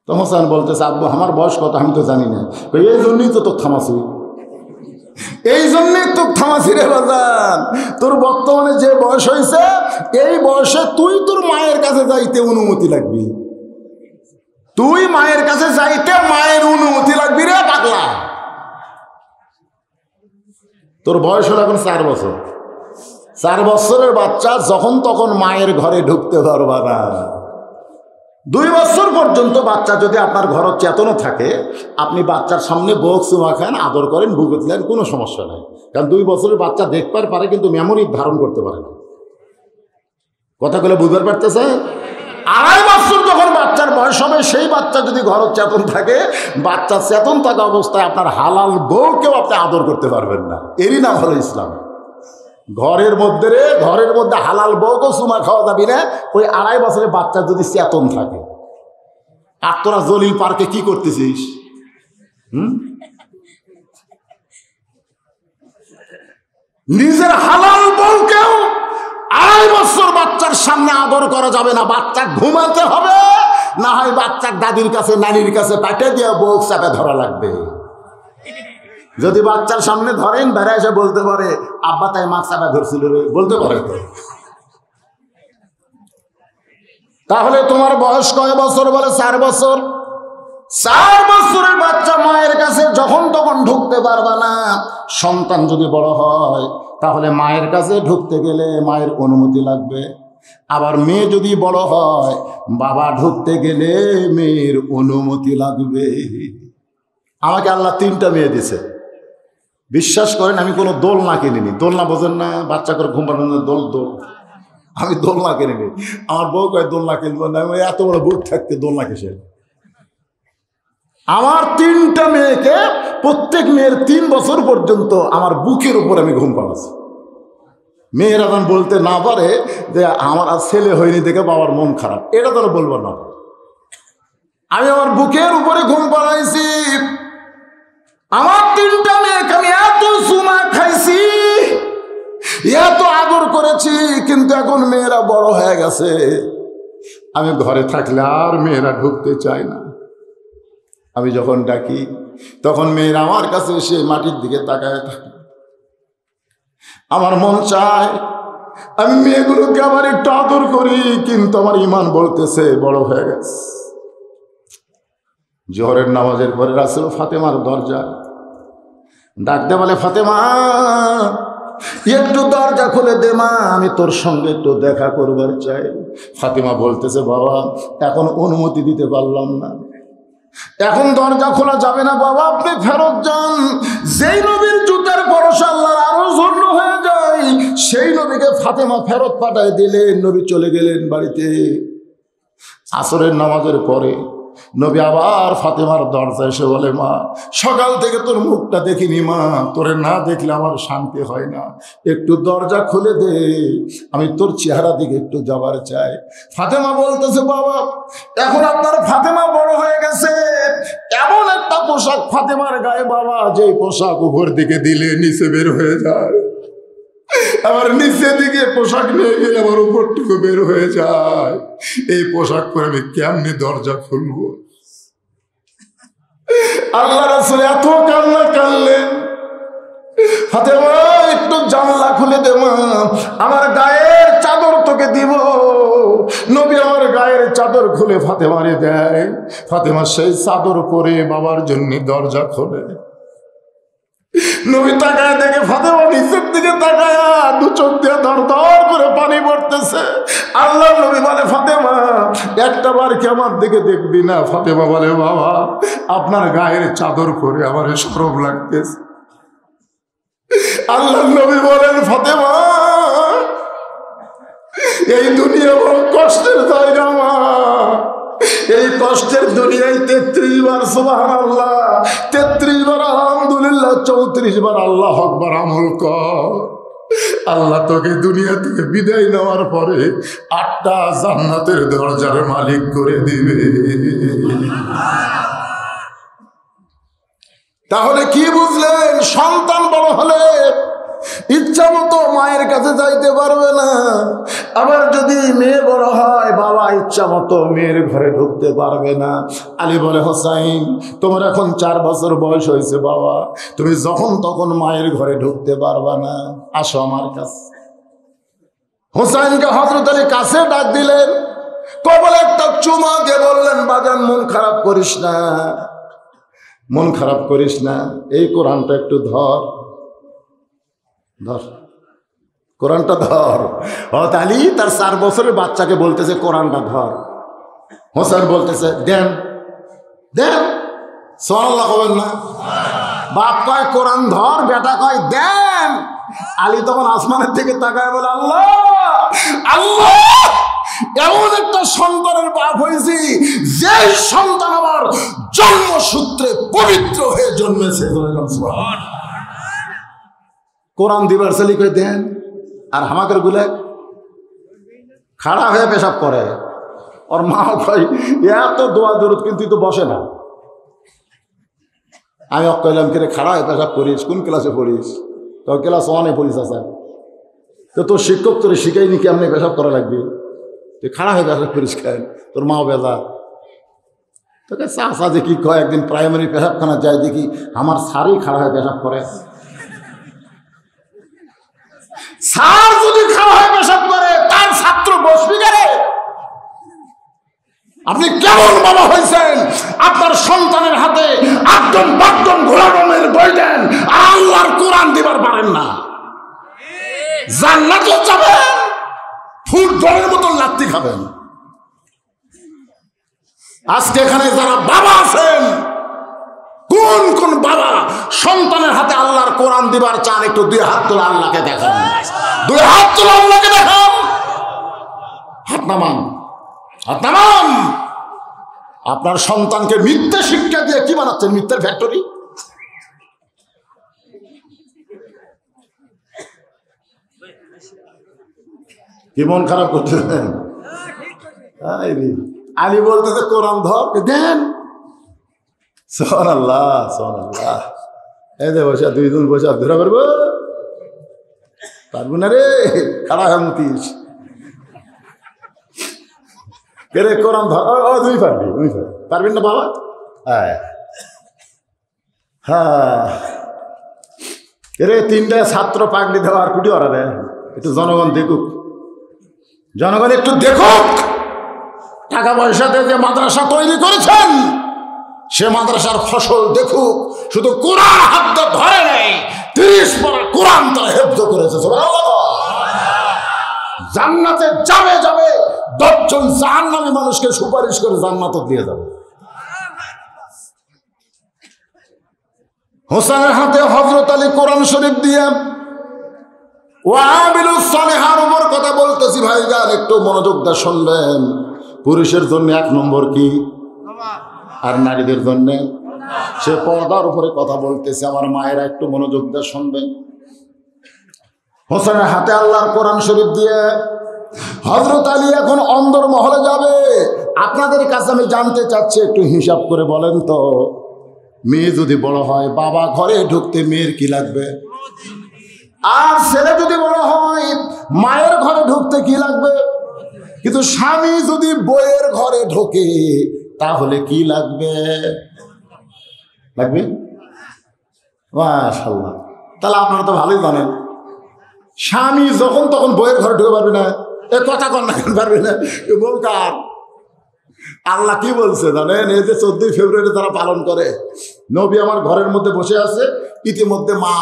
তো হোসেন বলতেছে, আব্বু আমার বয়স কত আমি তো জানি না। এই জন্যই তো তোর থামাছি, এই জন্যই তোর থামাছি রে বাজান। তোর বর্তমানে যে বয়স হয়েছে এই বয়সে তুই তোর মায়ের কাছে যাইতে অনুমতি লাগবি, তুই মায়ের কাছে যাইতে মায়ের অনুমতি লাগবি রে পাগলা। তোর বয়স হলো এখন 4 বছর, 4 বছরের বাচ্চা যখন তখন মায়ের ঘরে ঢুকতে পারবা না। 2 বছর পর্যন্ত বাচ্চা যদি আপনার ঘর চেতনও থাকে, আপনি বাচ্চার সামনে বুক চুমা খান, আদর করেন, বুকে দিলেন, কোনো সমস্যা নাই। কারণ 2 বছরের বাচ্চা দেখবার পারে কিন্তু মেমোরি ধারণ করতে পারে না। কথাগুলো বুঝতে পারতেছে? 2.5 বছর যখন বাচ্চার বয়স হবে, সেই বাচ্চা যদি ঘর চেতন থাকে, বাচ্চা চেতন থাকা অবস্থায় আপনার হালাল বউকেও আপনি আদর করতে পারবেন না। এরই নাম হলো ইসলাম। ঘরের মধ্যে হালাল বউকেও চুমা খাওয়া যাবি না, ওই 2.5 বছরের বাচ্চা যদি চেতন থাকে। আর তোরা জলিল পার্কে কি করতেছিস? নিজের হালাল বউকেও 2.5 বছর বাচ্চার সামনে আদর করা যাবে না। বাচ্চা ঘুমাতে হবে, না হয় বাচ্চার দাদির কাছে নানির কাছে পাঠিয়ে দিয়ে বউ চাপে ধরা লাগবে। যদি বাচ্চার সামনে ধরেন, বেড়া এসে বলতে পারে আব্বা তাই মা চাপা ধরছিল রে, বলতে পারে তো। তাহলে তোমার বয়স কয় বছর? বলে 4 বছর। 4 বছরের বাচ্চা মায়ের কাছে যখন তখন ঢুকতে পারবা না। সন্তান যদি বড় হয়, তাহলে মায়ের কাছে ঢুকতে গেলে মায়ের অনুমতি লাগবে। আবার মেয়ে যদি বড় হয়, বাবা ঢুকতে গেলে মেয়ের অনুমতি লাগবে। আমাকে আল্লাহ 3টা মেয়ে দিছে। বিশ্বাস করেন, আমি কোনো দোলনা কিনিনি। দোলনা বোঝেন না? বাচ্চা করে ঘুম পাড়ানো দোল। আমি দোলনা কিনিনি। আমার বউ কয় দোলনা কিনবো না। এত বড় বুক থাকতে দোলনা কিসের? আমার 3টা মেয়েকে, প্রত্যেক মেয়ের 3 বছর পর্যন্ত আমার বুকের উপর আমি ঘুম পাড়াচ্ছি। মেয়েরা যেন বলতে না পারে যে আমার আর ছেলে হয়নি দেখে বাবার মন খারাপ, এটা যেন বলবো না। আমি আমার বুকের উপরে ঘুম পাড়াইছি। আমার 3টা মেয়েকে আমি এত চুমা খাইছি, এত আদর করেছি, কিন্তু এখন মেয়েরা বড় হয়ে গেছে। আমি ঘরে থাকলে আর মেয়েরা ঢুকতে চায় না। আমি যখন ডাকি, তখন মেয়েরা আমার কাছে এসে মাটির দিকে তাকায় থাকে। আমার মন চায় আমি মেয়েগুলোকে আবার একটু আদর করি, কিন্তু আমার ইমান বলতেছে বড় হয়ে গেছে। জোহরের নামাজের পরে রাসূল ফাতেমার দরজা ডাকতে বলে, ফাতেমা একটু দরজা খুলে দে মা, আমি তোর সঙ্গে একটু দেখা করবার চাই। ফাতেমা বলতেছে, বাবা এখন অনুমতি দিতে পারলাম না, এখন দরজা খোলা যাবে না বাবা, আপনি ফেরত যান। যেই নবীর জুতার ভরসা আল্লাহর আরো জন্য হয়ে যায়, সেই নবীকে ফাতেমা ফেরত পাঠায় দিলেন। নবী চলে গেলেন বাড়িতে। আসরের নামাজের পরে নবী আবার ফাতেমার দরজা এসে বলে, মা সকাল থেকে তোর মুখটা দেখিনি মা, তোরে না দেখলে আমার শান্তি হয় না, একটু দরজা খুলে দে, আমি তোর চেহারা দিকে একটু যাবার চাই। ফাতেমা বলতেছে, বাবা এখন আপনার ফাতেমা বড় হয়ে গেছে, এমন একটা পোশাক ফাতেমার গায়ে বাবা, যে পোশাক উপর দিকে দিলে নিচে বের হয়ে যায়, আবার নিচে দিকে পোশাক নিয়ে গেলে আবার উপরটুকু বের হয়ে যায়। এই পোশাক পরে আমি কেমনি দরজা খুলবো? আল্লাহ রাসূল এত কান্না কাঁদলেন, ফাতেমা একটু জানলা খুলে দে মা, আমার গায়ের চাদর তোকে দিব। নবী আমার গায়ের চাদর খুলে ফাতেমারে দেয়। ফাতেমা সেই চাদর পরে বাবার জন্য দরজা খোলে। নবী তাকায় দেখে ফাতেমা নিচের দিকে তাকায়, 2 চোখ দিয়ে ধর ধর করে পানি পড়তেছে। আল্লাহ নবী বলে, ফাতেমা একটা বার কি আমার দিকে দেখবি না? ফাতেমা বলে, বাবা আপনার গায়ের চাদর পরে আমার শরম লাগতেছে। আল্লাহ নবী বলেন, ফাতেমা এই দুনিয়া বড় কষ্টের জায়গা মা, এই কষ্টের দুনিয়ায় 33 বার সুবহানাল্লাহ, 33 বার আলহামদুলিল্লাহ, 34 বার আল্লাহু আকবার আমল কর। আল্লাহ তোকে দুনিয়া থেকে বিদায় নেওয়ার পরে 8টা জান্নাতের দরজার মালিক করে দিবে। তাহলে কি বুঝলেন? সন্তান বড় হলে ইচ্ছা মতো মায়ের কাছে যাইতে পারবে না। আবার যদি মেয়ে বড় হয়, বাবা ইচ্ছা মতো মেয়ের ঘরে ঢুকতে পারবে না। আলী বলে, হোসাইন তোমার এখন 4 বছর বয়স হয়েছে বাবা, তুমি যখন তখন মায়ের ঘরে ঢুকতে পারবা না, আসো আমার কাছে। হোসাইনকে হযরত আলী কাছে ডাক দিলেন, কবলে একটা চুমা দিয়ে বললেন, বাজান মন খারাপ করিস না, মন খারাপ করিস না, এই কোরআনটা একটু ধর, ধর কোরআনটা ধর। হযরত আলী তার 4 বছরের বাচ্চাকে বলতেছে কোরআনটা ধর। হোসেন বলতেছে দেন দেন, সুবহানাল্লাহ কবেন না? বাপ কয় কোরআন ধর, বেটা কয় দেন। আলী তখন আসমানের থেকে তাকায় বলে, আল্লাহ আল্লাহ, এমন একটা সন্তানের বাপ হয়েছি যে সন্তান আমার জন্মসূত্রে পবিত্র হয়ে জন্মেছে। কোরআন দিবার চালি করে দেন, আর হামাকের গুলে খাড়া হয়ে পেশাব করে। ওর মা কয় এত দোয়া দরুদ কিন্তু তো বসে না। আমি কইলাম কিরে খাড়া হয়ে পেশাব করিস, কোন ক্লাসে পড়িস? তো ক্লাস 1-এ পড়িস। আছে তো তোর শিক্ষক তোর শিখাইনি কেমনি পেশাব করা লাগবে, তুই খাড়া হয়ে পেশাব করিস কেন? তোর মাও বেজা। তোকে চাষা যে কি কয়, একদিন প্রাইমারি পেশাবখানা যায়, দেখি আমার স্যারই খাড়া হয়ে পেশাব করে। স্যার যদি খাড়া হয়ে পেশাব করে, তার ছাত্র বসবি কেন? আপনি কেমন বাবা হয়েছেন? আপনার সন্তানের হাতে একদম বাকদম ঘোড়ার বই দেন, আল্লাহর কোরআন দিবার পারেন না। জান্নাতে যাবেন, ফুটবলের মতো লাত্তি খাবেন। আজকে এখানে যারা বাবা আছেন, কোন কোন বাবা সন্তানের হাতে আল্লাহর কোরআন দিবার চান? একটু 2 হাত তোলা, আল্লাহকে দেখান। 2 হাত তোলা, আল্লাহকে দেখান। হাত নামান, হাত নামান। আপনার সন্তানকে মিথ্যে শিক্ষা দিয়ে কি বানাচ্ছেন? মিথ্যের ফ্যাক্টরি। কি মন খারাপ করতেছেন? আলী বলতেছে কোরআন ধর, দেন। সুবহানাল্লাহ, সুবহানাল্লাহ। এই যে বসা, 2 জন বসা ধরা করবো, পারবো না রে, খাড়া হয়ে মুতিস রে, কোরআন ধর। ও তুই পারবি, তুই পারবেন না বাবা? হ্যাঁ রে, 3টা ছাত্র পাগড়ি দেওয়া আর কুটি ওরা রে। একটু জনগণ দেখুক, জনগণ একটু দেখুক। টাকা পয়সা দিয়ে যে মাদ্রাসা তৈরি করেছেন, সে মাদ্রাসার ফসল দেখুক। শুধু কোরআন হাত ধরে নেই, 30 পারা কোরআন তারা হেফজ করেছে। জান্নাতে যাবে যাবে, 10 জন জাহান্নামী মানুষকে সুপারিশ করে জান্নাতে দিয়ে যাবে। হোসেনের হাতে হযরত আলী কোরআন শরীফ দিয়ে ওয়াবিলুস সালিহার উপর কথা বলতেছি। ভাইজান একটু মনোযোগ দিয়ে শুনবেন। পুরুষের জন্য 1 নম্বর কি, আর নারীদের জন্য সে পর্দার উপরে কথা বলতেছে। আমার মায়েরা একটু মনোযোগ দিয়ে শুনবেন। হোসেনের হাতে আল্লাহর কোরআন শরীফ দিয়ে হযরত আলী এখন অন্দর মহলে যাবে। আপনাদের কাছে আমি জানতে চাচ্ছি, একটু হিসাব করে বলেন তো, মেয়ে যদি বড় হয়, বাবা ঘরে ঢুকতে মেয়ের কি লাগবে? আর ছেলে যদি বড় হয়, মায়ের ঘরে ঢুকতে কি লাগবে? কিন্তু স্বামী যদি বইয়ের ঘরে ঢোকে, তাহলে কি লাগবে? লাগবে? মাশাআল্লাহ। তাহলে আপনারা তো ভালোই জানেন, স্বামী যখন তখন বইয়ের ঘরে ঢুকে পারবে না। এ কথা কন না, পারবে না। বল কার? আল্লাহ কি বলছে জানেন? এই যে 14 ফেব্রুয়ারি তারা পালন করে, নবী আমার ঘরের মধ্যে বসে আছে, ইতিমধ্যে মা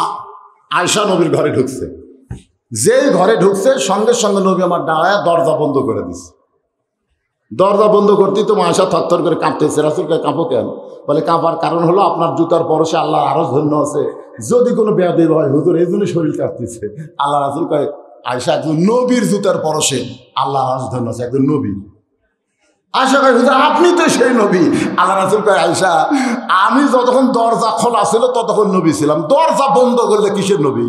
আয়েশা নবীর ঘরে ঢুকছে। যেই ঘরে ঢুকছে, সঙ্গে সঙ্গে নবী আমার দাঁড়ায় দরজা বন্ধ করে দিছে। দরজা বন্ধ করতেই তো আয়েশা থরথর করে কাঁপতেছে। রাসূলকে কাঁপো কেন? বলে কাঁপার কারণ হলো আপনার জুতার পরশে আল্লাহ আরো ধন্য আছে, যদি কোনো বেয়াদবি হয় হুজুর এই জন্য শরীর কাঁপতেছে। আল্লাহ রাসূল কয়, আয়েশা একজন নবীর জুতার পরশে আল্লাহ আরো ধন্য আছে, একজন নবী। আয়েশা কয় হুজুর আপনি তো সেই নবী। আল্লাহ রাসূল কয়, আয়েশা আমি যতক্ষণ দরজা খোলা ছিল ততক্ষণ নবী ছিলাম, দরজা বন্ধ করলে কিসের নবী?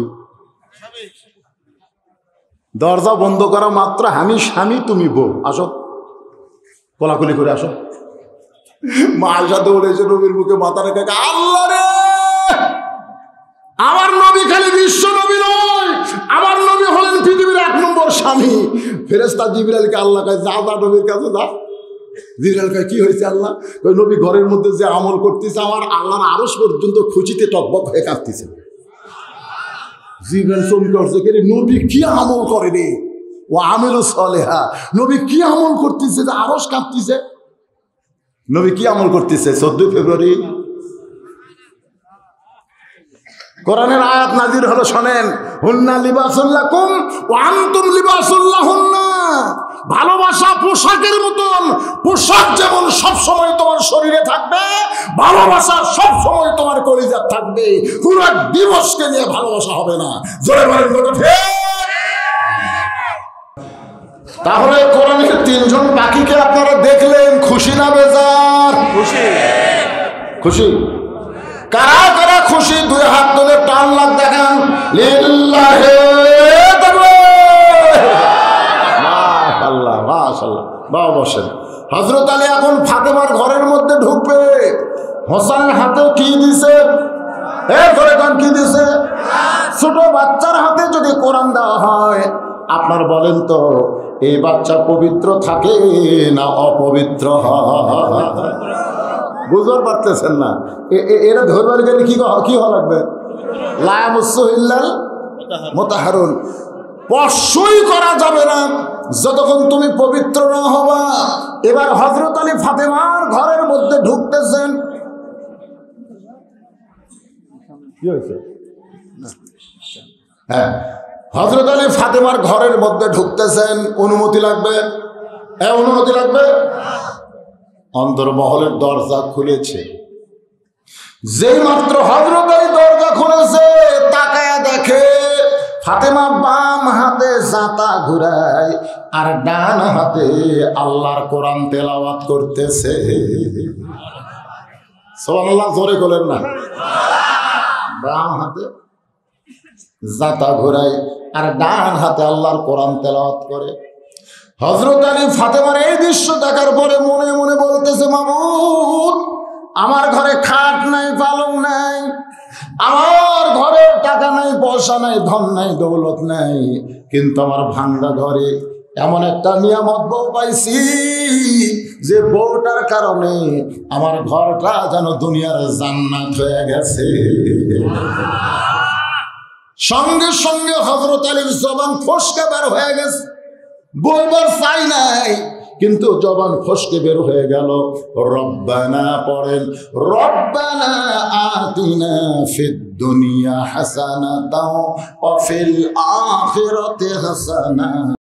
দরজা বন্ধ করা মাত্র আমি স্বামী, তুমি বউ, আসো কোলাকুলি করে আসো। মা আয়েশা দৌড়েছে নবীর মুখে মাথা রেখে, আল্লাহ রে, আমার নবী খালি বিশ্ব নবী নয়, আমার নবী হলেন পৃথিবীর 1 নম্বর স্বামী। ফেরেশতা জিবরাইলকে আল্লাহ কয়, যা যা নবীর কাছে যা। জিবরাইল কয়, কি হয়েছে আল্লাহ? কয়, নবী ঘরের মধ্যে যে আমল করতেছে, আমার আল্লাহর আরশ পর্যন্ত খুশিতে টকবক হয়ে কাঁপতেছে। জিবরাইল চমকে উঠছে, কে রে, নবী কি আমল করে রে? ও আমিলুস সালিহা। নবী কি আমল করতেছে যে আরশ কাঁপতেছে? নবী কি আমল করতেছে? 14 ফেব্রুয়ারি কোরআনের আয়াত নাজির হলো, শোনেন, হুন্না লিবাসুল লাকুম ওয়া আনতুম লিবাসুল লাহুন্না। ভালোবাসা পোশাকের মতন, পোশাক যেমন সব সময় তোমার শরীরে থাকবে, ভালোবাসা সব সময় তোমার কলিজায় থাকবে। পুরো দিবসকে নিয়ে ভালোবাসা হবে না। জোরে বলেন কথা ঠিক? তাহলে কোরআনের 3 জন পাখিকে আপনারা দেখলেন, খুশি না বেজার? খুশি। খুশি। কারা কারা খুশি? 2 হাত তুলে টান লাগ দেখান। লিল্লাহি তাকবীর। মাশাআল্লাহ মাশাআল্লাহ। বাবা বসেন। হযরত আলী এখন ফাতেমার ঘরের মধ্যে ঢুকবে। হোসেনের হাতে কি দিছে? ধরে কোন কি দিছে? ছোট বাচ্চার হাতে যদি কোরআন দেওয়া হয়, আপনার বলেন তো এই বাচ্চা পবিত্র থাকে না অপবিত্র হয়? বুঝতে পারতেছেন না? এরা ধরবার গেলে কি হওয়া লাগবে? লা ইয়ামুসসু ইল্লাল মুতাহহারুন। স্পর্শই করা যাবে না যতক্ষণ তুমি পবিত্র না হবা। এবার হযরত আলী ফাতেমার ঘরের মধ্যে ঢুকতেছেন। কি হয়েছে? হ্যাঁ, হযরত আলী ফাতেমার ঘরের মধ্যে ঢুকতেছেন। অনুমতি লাগবে? হ্যাঁ, অনুমতি লাগবে। অন্তর্মহলের দরজা খুলেছে। যেই মাত্র হযরত আলী দরজা খুলেছে, তাকায়া দেখে ফাতেমা বাম হাতে জাতা ঘুরায় আর ডান হাতে আল্লাহর কোরআন তেলাওয়াত করতেছে। সুবহানাল্লাহ, জোরে বলেন না। বাম হাতে জাতা ঘুরায় আর ডান হাতে আল্লাহর কোরআন তেলাওয়াত করে। হযরত আলী ফাতেমার এই দৃশ্য দেখার পরে মনে মনে বলতেছে, মাবুদ, আমার ঘরে খাট নাই, পালং নাই, আমার ঘরে টাকা নাই, পয়সা নাই, ধন নাই, দৌলত নাই, কিন্তু আমার ভাঙ্গা ঘরে এমন একটা নিয়ামত বউ পাইছি যে বউটার কারণে আমার ঘরটা যেন দুনিয়ার জান্নাত হয়ে গেছে। সঙ্গে সঙ্গে হযরত আলীর জবান ফসকে বের হয়ে গেছে। বলবার চাই নাই, কিন্তু জবান ফসকে বের হয়ে গেল। রব্বানা পড়েন, রব্বানা আতিনা ফিদ দুনিয়া হাসানাতাও ওয়া ফিল আখিরাতি হাসানা।